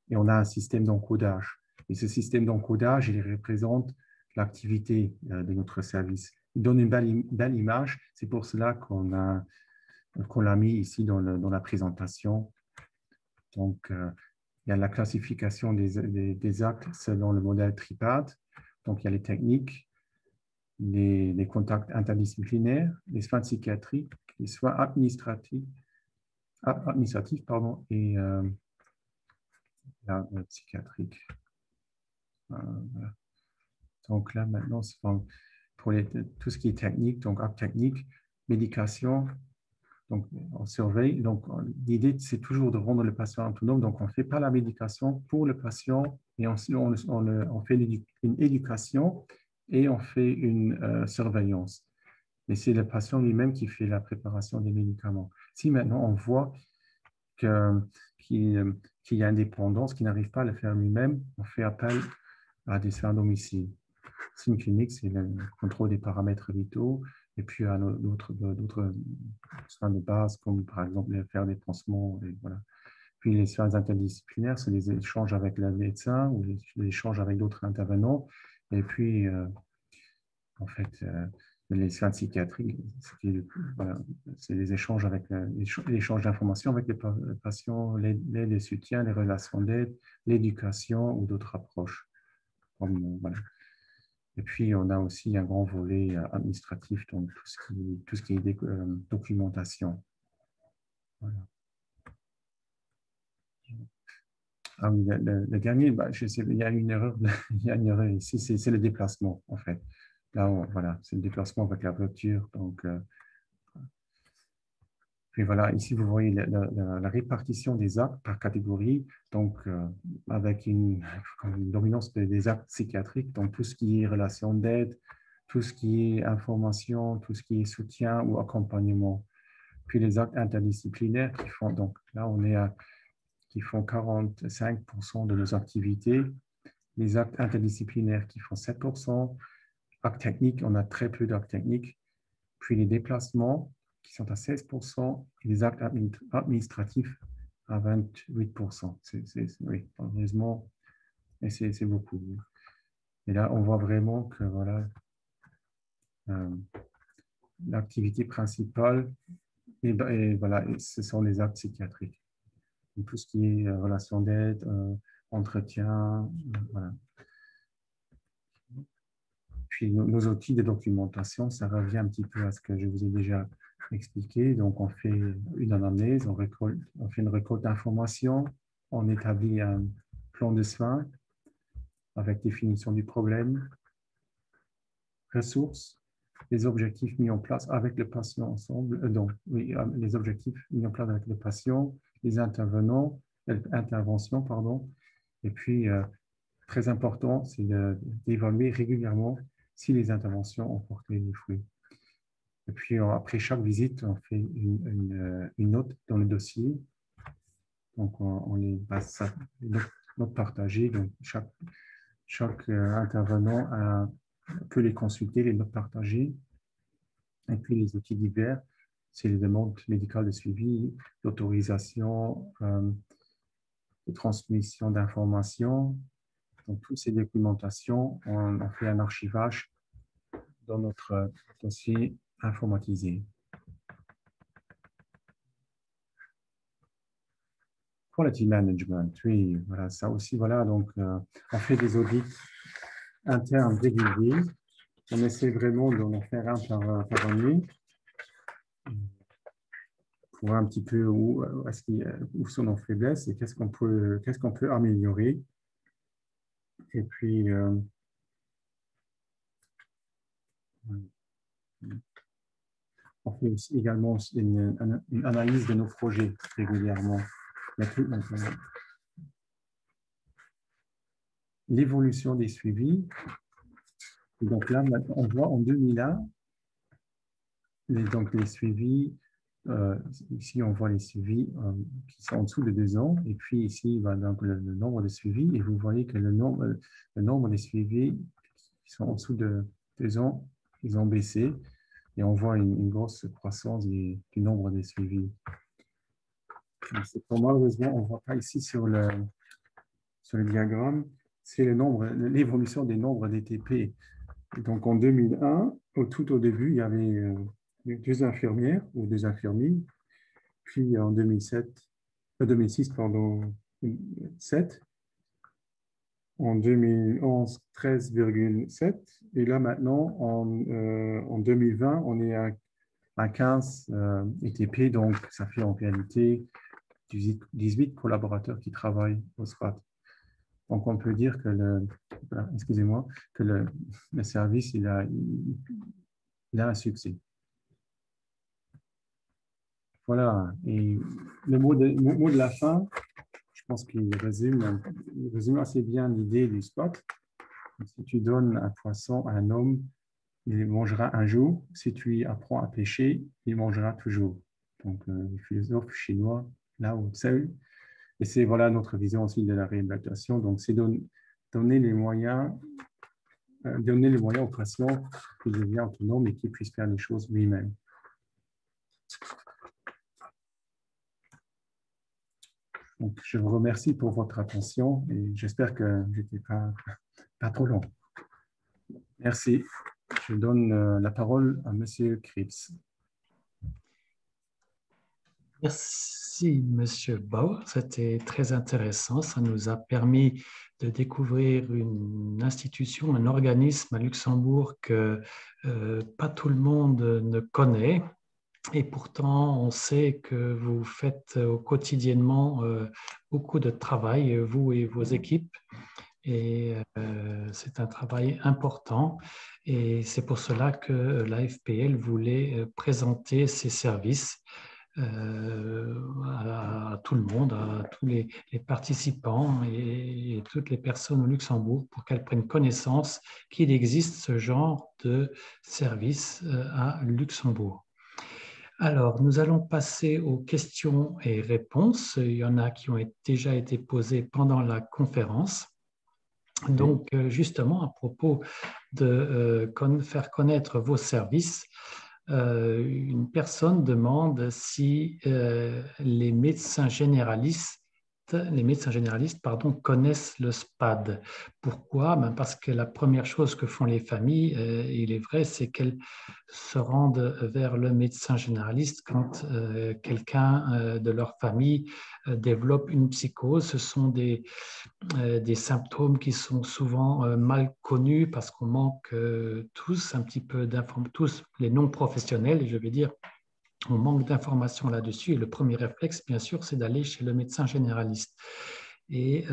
et on a un système d'encodage. Et ce système d'encodage, il représente l'activité de notre service. Il donne une belle image. C'est pour cela qu'on l'a mis ici dans la présentation. Donc, il y a la classification des actes selon le modèle TRIPAD. Donc, il y a les techniques, les contacts interdisciplinaires, les soins psychiatriques, les soins administratifs et la psychiatrique. Voilà. Donc là, maintenant, c'est pour tout ce qui est technique, donc acte technique, médication, donc on surveille. Donc l'idée, c'est toujours de rendre le patient autonome. Donc on ne fait pas la médication pour le patient, et on fait une éducation et on fait une surveillance. Mais c'est le patient lui-même qui fait la préparation des médicaments. Si maintenant on voit qu'il y a une dépendance, qu'il n'arrive pas à le faire lui-même, on fait appel à des soins à domicile. C'est une clinique, c'est le contrôle des paramètres vitaux, et puis à d'autres soins de base, comme par exemple faire des pansements. Et voilà. Puis les soins interdisciplinaires, c'est les échanges avec le médecin ou les échanges avec d'autres intervenants. Et puis, en fait, les soins psychiatriques, voilà, c'est les échanges avec l'échange d'informations avec les patients, l'aide et soutien, les relations d'aide, l'éducation ou d'autres approches. Voilà. Et puis, on a aussi un grand volet administratif, donc tout ce qui est documentation. Voilà. Ah oui, le dernier, je sais, il y a une erreur, il y a une erreur ici, c'est le déplacement, en fait. Là, voilà, c'est le déplacement avec la voiture. Donc, puis voilà, ici, vous voyez la répartition des actes par catégorie, donc avec une dominance des actes psychiatriques, donc tout ce qui est relation d'aide, tout ce qui est information, tout ce qui est soutien ou accompagnement. Puis les actes interdisciplinaires qui font, donc là, qui font 45% de nos activités. Les actes interdisciplinaires qui font 7%. Actes techniques, on a très peu d'actes techniques. Puis les déplacements qui sont à 16% et les actes administratifs à 28%. Oui, heureusement, et c'est beaucoup. Et là, on voit vraiment que voilà, l'activité principale, et voilà, ce sont les actes psychiatriques. Donc, tout ce qui est relation d'aide, entretien, voilà. Puis nos outils de documentation, ça revient un petit peu à ce que je vous ai déjà expliqué. Donc, on fait une anamnèse, on fait une récolte d'informations, on établit un plan de soins avec définition du problème, ressources, les objectifs mis en place avec le patient ensemble, donc oui, les objectifs mis en place avec le patient, les interventions, pardon, et puis très important, c'est d'évaluer régulièrement si les interventions ont porté des fruits. Et puis, après chaque visite, on fait une note dans le dossier. Donc, on les passe une note partagée. Donc, chaque intervenant peut les consulter, les notes partagées. Et puis, les outils divers, c'est les demandes médicales de suivi, l'autorisation, de transmission d'informations, Donc, toutes ces documentations, on fait un archivage dans notre dossier informatisé. Quality management, oui, voilà, ça aussi, voilà, donc on fait des audits internes réguliers. On essaie vraiment d'en faire un par année pour voir un petit peu où sont nos faiblesses et qu'est-ce qu'on peut améliorer. Et puis, on fait aussi également une analyse de nos projets régulièrement. L'évolution des suivis. Et donc là, on voit en 2001, donc les suivis, ici on voit les suivis qui sont en dessous de 2 ans, et puis ici donc le nombre de suivis, et vous voyez que le nombre des suivis qui sont en dessous de 2 ans, ils ont baissé, et on voit une grosse croissance du nombre des suivis. Malheureusement, on ne voit pas ici sur le diagramme, c'est l'évolution des nombres d'ETP. Donc en 2001, tout au début, il y avait 2 infirmières ou 2 infirmiers. Puis en 2006, pardon, 7. En 2011, 13,7. Et là maintenant, en 2020, on est à 15 ETP. Donc ça fait en réalité 18 collaborateurs qui travaillent au SPAT. Donc, on peut dire que le service, il a un succès. Voilà. Et le mot de la fin, je pense qu'il résume assez bien l'idée du spot. Si tu donnes un poisson à un homme, il mangera un jour. Si tu lui apprends à pêcher, il mangera toujours. Donc, le philosophe chinois, Lao Tzu. Et c'est voilà notre vision aussi de la réhabilitation. Donc, c'est donner les moyens aux patients qu'ils deviennent autonomes et qu'ils puissent faire les choses lui-même. Donc, je vous remercie pour votre attention et j'espère que je n'étais pas trop long. Merci. Je donne la parole à Monsieur Krebs. Merci, Monsieur Bauer. C'était très intéressant. Ça nous a permis de découvrir une institution, un organisme à Luxembourg que pas tout le monde ne connaît. Et pourtant, on sait que vous faites quotidiennement beaucoup de travail, vous et vos équipes. Et c'est un travail important. Et c'est pour cela que l'AFPL voulait présenter ses services à tout le monde, à tous les participants et toutes les personnes au Luxembourg pour qu'elles prennent connaissance qu'il existe ce genre de service à Luxembourg. Alors, nous allons passer aux questions et réponses. Il y en a qui ont déjà été posées pendant la conférence. Donc, justement, à propos de faire connaître vos services, une personne demande si les médecins généralistes connaissent le SPAD. Pourquoi? Parce que la première chose que font les familles, il est vrai, c'est qu'elles se rendent vers le médecin généraliste quand quelqu'un de leur famille développe une psychose. Ce sont des symptômes qui sont souvent mal connus parce qu'on manque tous un petit peu d'informations, tous les non-professionnels, je vais dire, on manque d'informations là-dessus. Et le premier réflexe, bien sûr, c'est d'aller chez le médecin généraliste. Et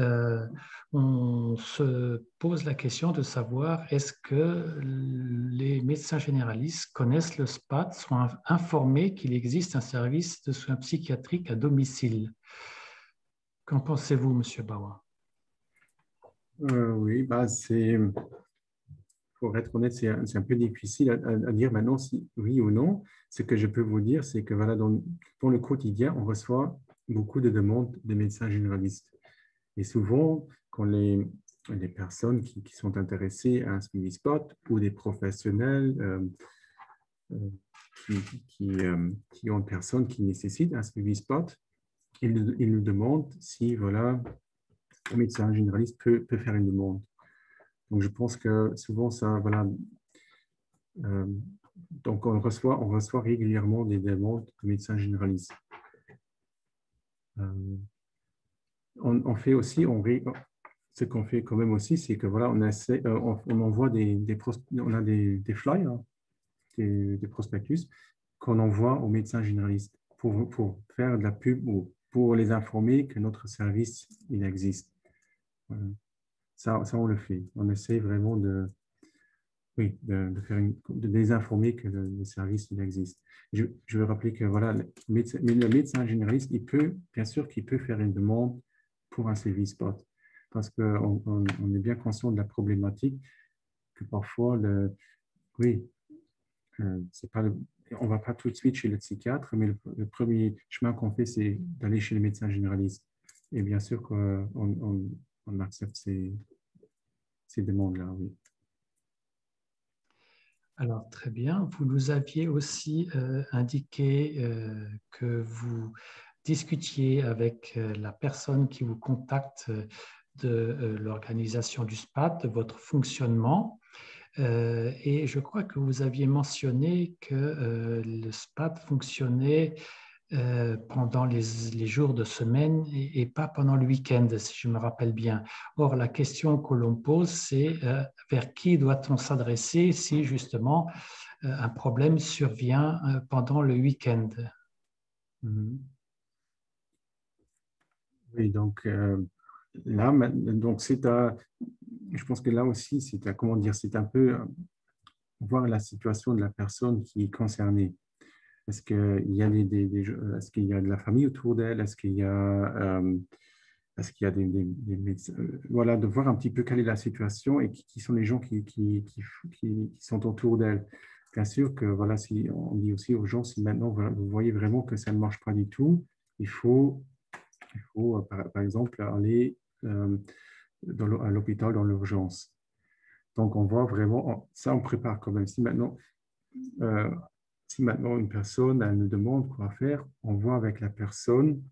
on se pose la question de savoir est-ce que les médecins généralistes connaissent le SPAD, sont informés qu'il existe un service de soins psychiatriques à domicile. Qu'en pensez-vous, Monsieur Bauer? Oui, pour être honnête, c'est un peu difficile à dire maintenant si oui ou non. Ce que je peux vous dire, c'est que voilà, dans le quotidien, on reçoit beaucoup de demandes des médecins généralistes. Et souvent, quand les personnes qui sont intéressées à un suivi spot ou des professionnels qui ont une personne qui nécessite un suivi spot, ils nous demandent si voilà, un médecin généraliste peut faire une demande. Donc, je pense que souvent, ça, voilà, euh, donc on reçoit régulièrement des demandes de médecins généralistes. On fait aussi, ce qu'on fait quand même aussi, c'est que voilà, on envoie on a des flyers, hein, des prospectus qu'on envoie aux médecins généralistes pour faire de la pub ou pour les informer que notre service, il existe. Voilà. Ça, on le fait. On essaie vraiment oui, de les informer que le service, il existe. Je veux rappeler que voilà, le médecin généraliste, bien sûr qu'il peut faire une demande pour un service spot parce qu'on est bien conscient de la problématique que parfois, oui, c'est pas on ne va pas tout de suite chez le psychiatre, mais le premier chemin qu'on fait, c'est d'aller chez le médecin généraliste. Et bien sûr qu'on accepte ces demandes-là, oui. Alors, très bien. Vous nous aviez aussi indiqué que vous discutiez avec la personne qui vous contacte de l'organisation du SPAT, de votre fonctionnement. Et je crois que vous aviez mentionné que le SPAT fonctionnait pendant les jours de semaine et pas pendant le week-end, si je me rappelle bien. Or, la question que l'on pose, c'est vers qui doit-on s'adresser si justement un problème survient pendant le week-end? Mhm. Oui, donc là, donc je pense que là aussi, comment dire, c'est un peu voir la situation de la personne qui est concernée. Est-ce qu'il y a est-ce qu'il y a de la famille autour d'elle? Est-ce qu'il y a des médecins? Voilà, de voir un petit peu quelle est la situation et qui sont les gens qui sont autour d'elle. Bien sûr que, voilà, si on dit aussi aux gens, si maintenant vous voyez vraiment que ça ne marche pas du tout, il faut par exemple, aller à l'hôpital dans l'urgence. Donc, on voit vraiment, ça, on prépare quand même. Euh, si maintenant une personne elle nous demande quoi faire, on voit avec la personne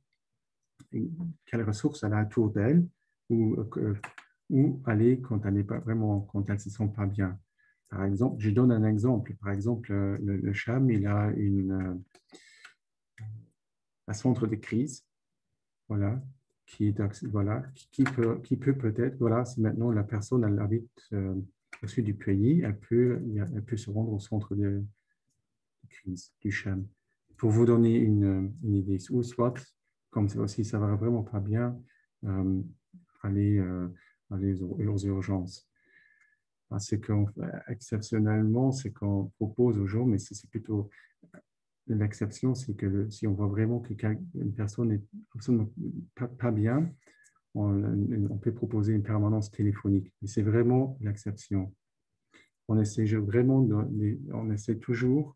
quelles ressources elle a autour d'elle ou aller quand elle n'est pas vraiment, quand elle ne se sent pas bien. Par exemple, je donne un exemple. Par exemple, le CHAM, il a un centre de crise, voilà, qui peut peut-être, voilà, si maintenant la personne elle habite au sud du pays, elle peut se rendre au centre de crise du CHAM. Pour vous donner une idée, ou soit, comme ça aussi, ça va vraiment pas bien, euh, aller, aux urgences. C'est exceptionnellement, c'est qu'on propose aux gens, mais c'est plutôt l'exception, c'est que si on voit vraiment qu'une personne n'est absolument pas bien, on peut proposer une permanence téléphonique. Et c'est vraiment l'exception. On essaie vraiment, on essaie toujours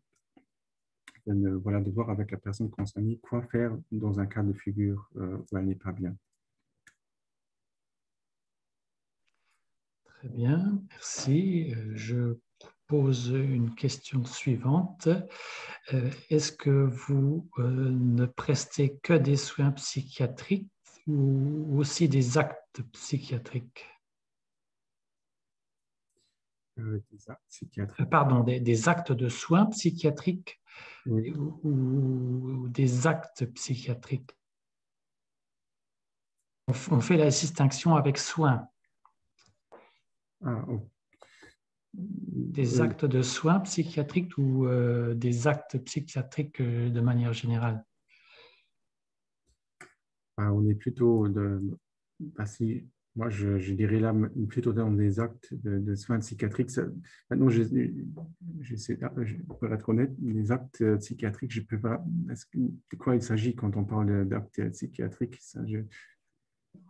voilà, de voir avec la personne concernée quoi faire dans un cas de figure où elle n'est pas bien. Très bien, merci. Je pose une question suivante. Est-ce que vous ne prestez que des soins psychiatriques ou aussi des actes psychiatriques? Des actes psychiatriques. Pardon, des actes de soins psychiatriques Oui. ou des actes psychiatriques. On fait la distinction avec soins. Ah, oh. Des actes de soins psychiatriques ou des actes psychiatriques de manière générale? On est plutôt moi je dirais là plutôt dans des actes de soins psychiatriques. Maintenant, pour être honnête, les actes psychiatriques, je peux pas. De quoi il s'agit quand on parle d'actes psychiatriques?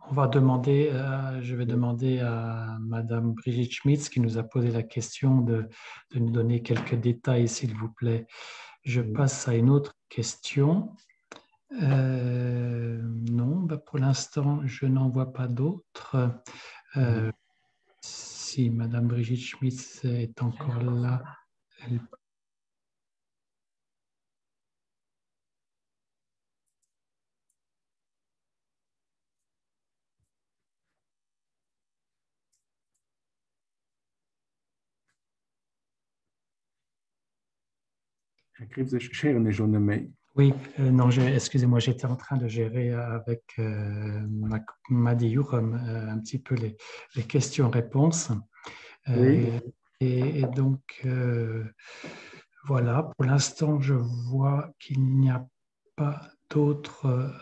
On va demander, je vais demander à Madame Brigitte Schmitz qui nous a posé la question de nous donner quelques détails, s'il vous plaît. Je passe à une autre question. Non, bah pour l'instant, je n'en vois pas d'autres. Si Madame Brigitte Schmitz est encore là, elle Griff ze scheren schon mee. Oui, non, excusez-moi, j'étais en train de gérer avec Madi Yourom un petit peu les questions-réponses. Oui. Et donc, voilà, pour l'instant, je vois qu'il n'y a pas d'autres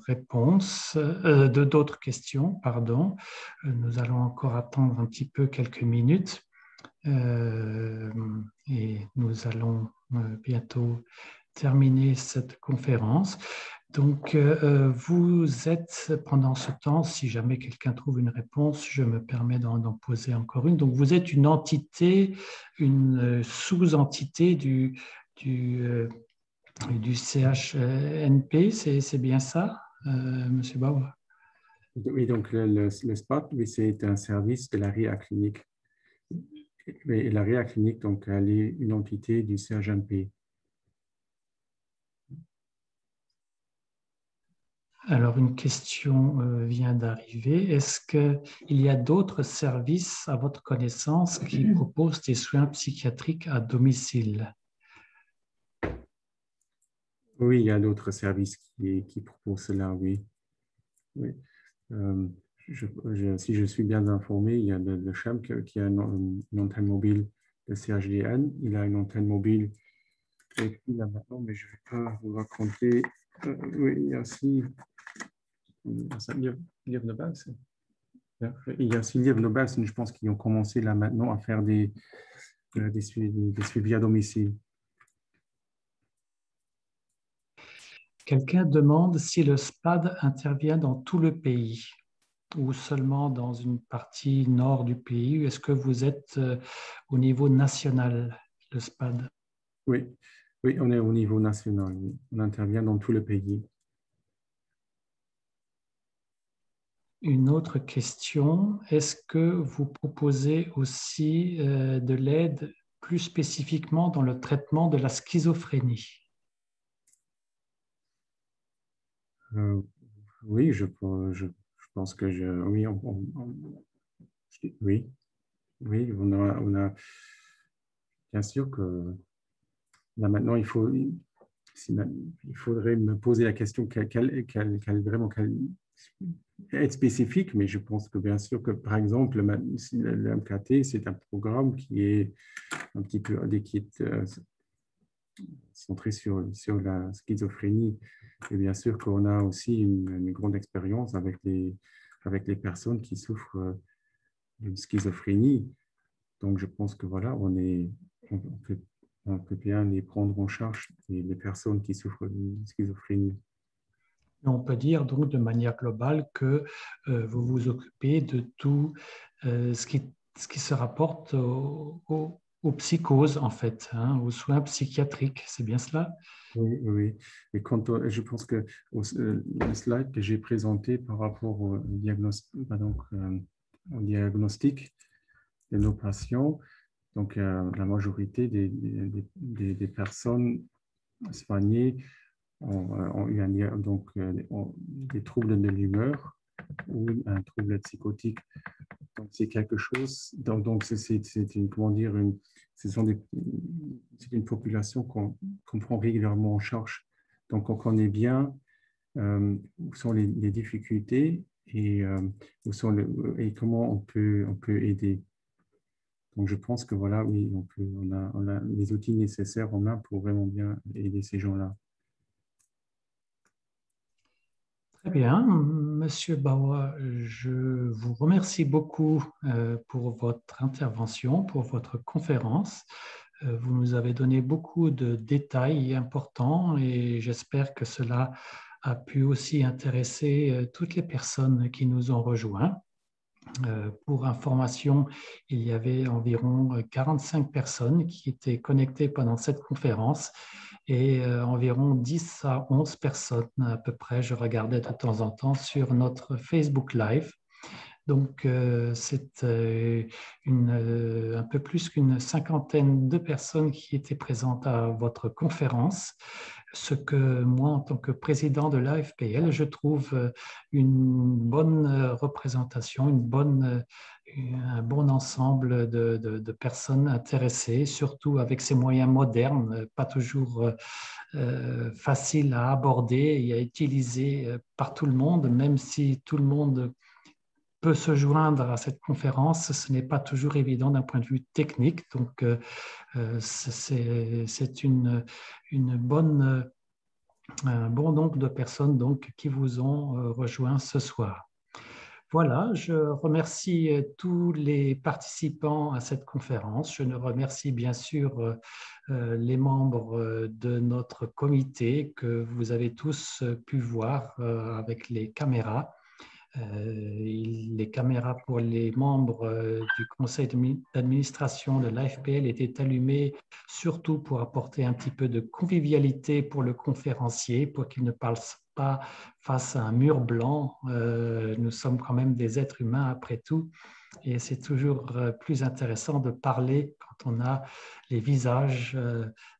réponses, d'autres questions, pardon. Nous allons encore attendre un petit peu quelques minutes et nous allons bientôt terminer cette conférence. Donc, vous êtes pendant ce temps, si jamais quelqu'un trouve une réponse, je me permets d'en poser encore une. Donc, vous êtes une entité, une sous-entité du CHNP, c'est bien ça, Monsieur Bauer? Oui, donc le SPAT, oui, c'est un service de la RIA clinique. Et la RIA clinique, donc, elle est une entité du CHNP. Alors, une question vient d'arriver. Est-ce qu'il y a d'autres services à votre connaissance qui proposent des soins psychiatriques à domicile? Oui, il y a d'autres services qui proposent cela, oui. Oui. Si je suis bien informé, il y a le CHAM qui a une antenne mobile de CHDN. Il a une antenne mobile et puis là maintenant, mais je ne vais pas vous raconter. Oui, il y a aussi Liv Nobelsen. Il y a aussi Liv Nobelsen, je pense, qui ont commencé là maintenant à faire des suivis à domicile. Quelqu'un demande si le SPAD intervient dans tout le pays ou seulement dans une partie nord du pays. Est-ce que vous êtes au niveau national, le SPAD? Oui, oui, on est au niveau national. Oui. On intervient dans tout le pays. Une autre question, est-ce que vous proposez aussi de l'aide plus spécifiquement dans le traitement de la schizophrénie? Oui, je pense que oui, oui, oui, on a, bien sûr que là maintenant, il faudrait me poser la question vraiment être spécifique, mais je pense que bien sûr que, par exemple, le MKT, c'est un programme qui est un petit peu centré sur la schizophrénie. Et bien sûr qu'on a aussi une grande expérience avec les personnes qui souffrent d'une schizophrénie. Donc, je pense que voilà, on peut bien les prendre en charge, les personnes qui souffrent d'une schizophrénie. On peut dire donc de manière globale que vous vous occupez de tout ce qui se rapporte aux psychoses, en fait, hein, aux soins psychiatriques. C'est bien cela? Oui, oui. Et je pense que le slide que j'ai présenté par rapport au diagnostic de nos patients, donc la majorité des personnes soignées ont eu des troubles de l'humeur ou un trouble psychotique. Donc, c'est quelque chose. Donc c'est une, comment dire, c'est une population qu'on prend régulièrement en charge. Donc, on connaît bien où sont les difficultés et, et comment on peut aider. Donc, je pense que voilà, oui, on a les outils nécessaires en main pour vraiment bien aider ces gens-là. Très bien, Monsieur Bauer, je vous remercie beaucoup pour votre intervention, pour votre conférence. Vous nous avez donné beaucoup de détails importants et j'espère que cela a pu aussi intéresser toutes les personnes qui nous ont rejoints. Pour information, il y avait environ 45 personnes qui étaient connectées pendant cette conférence et environ 10 à 11 personnes à peu près, je regardais de temps en temps sur notre Facebook Live. Donc, c'est un peu plus qu'une cinquantaine de personnes qui étaient présentes à votre conférence. ce que moi, en tant que président de l'AFPL, je trouve une bonne représentation, un bon ensemble de personnes intéressées, surtout avec ces moyens modernes, pas toujours faciles à aborder et à utiliser par tout le monde, même si tout le monde peut se joindre à cette conférence, ce n'est pas toujours évident d'un point de vue technique. Donc, c'est un bon nombre de personnes donc, qui vous ont rejoint ce soir. Voilà, je remercie tous les participants à cette conférence. Je remercie bien sûr les membres de notre comité que vous avez tous pu voir avec les caméras. Les caméras pour les membres du conseil d'administration de l'AFPL étaient allumées surtout pour apporter un petit peu de convivialité pour le conférencier, pour qu'il ne parle pas face à un mur blanc. Nous sommes quand même des êtres humains après tout, et c'est toujours plus intéressant de parler quand on a les visages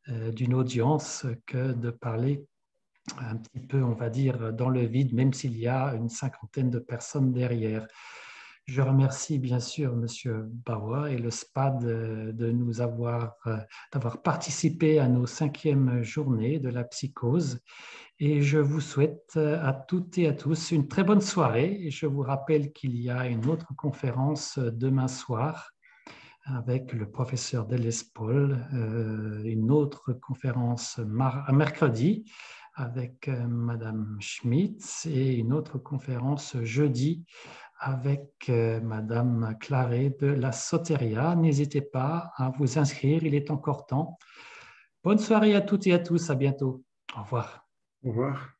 d'une audience que de parler un petit peu, on va dire, dans le vide, même s'il y a une cinquantaine de personnes derrière. Je remercie bien sûr M. Bauer et le SPAD d'avoir participé à nos 5e journées de la psychose. Et je vous souhaite à toutes et à tous une très bonne soirée. Et je vous rappelle qu'il y a une autre conférence demain soir avec le professeur Delespol, une autre conférence mercredi avec Madame Schmitz et une autre conférence jeudi avec Madame Claret de la Soteria. N'hésitez pas à vous inscrire, il est encore temps. Bonne soirée à toutes et à tous, à bientôt. Au revoir. Au revoir.